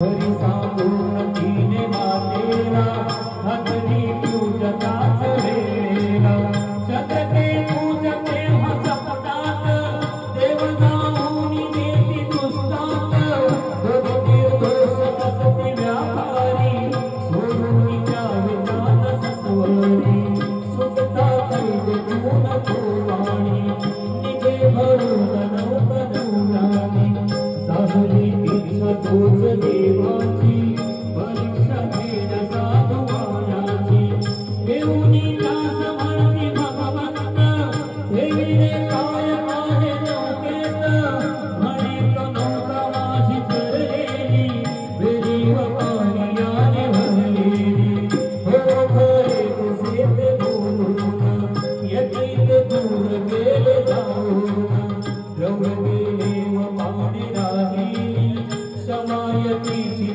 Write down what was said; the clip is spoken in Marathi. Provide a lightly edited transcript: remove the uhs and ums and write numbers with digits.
हरी सांगून तिने मातेला हजरी पूजकाच वेळेला चंद्रते पूजते हसपटात देव जाऊन देती दुष्टात निर्दोष असती व्यापारी सोडून जावे जान सत्वरी सुखता कैद गुण कोवाणी निघे भरून नवकरुणानी साहरी दीक्षा तोच देवाची परीक्षा घेण साधुवानाची देऊनी दास म्हणती भगवंत देवीने काय माझे नौकेत म्हणेत नौका माझी चरलेली वेळी व पाण्याने भरलेली हो खरे तुझे ते बोलून यतीत दूर गेले जाऊन द्रव गेले व पाणी राही समायतीची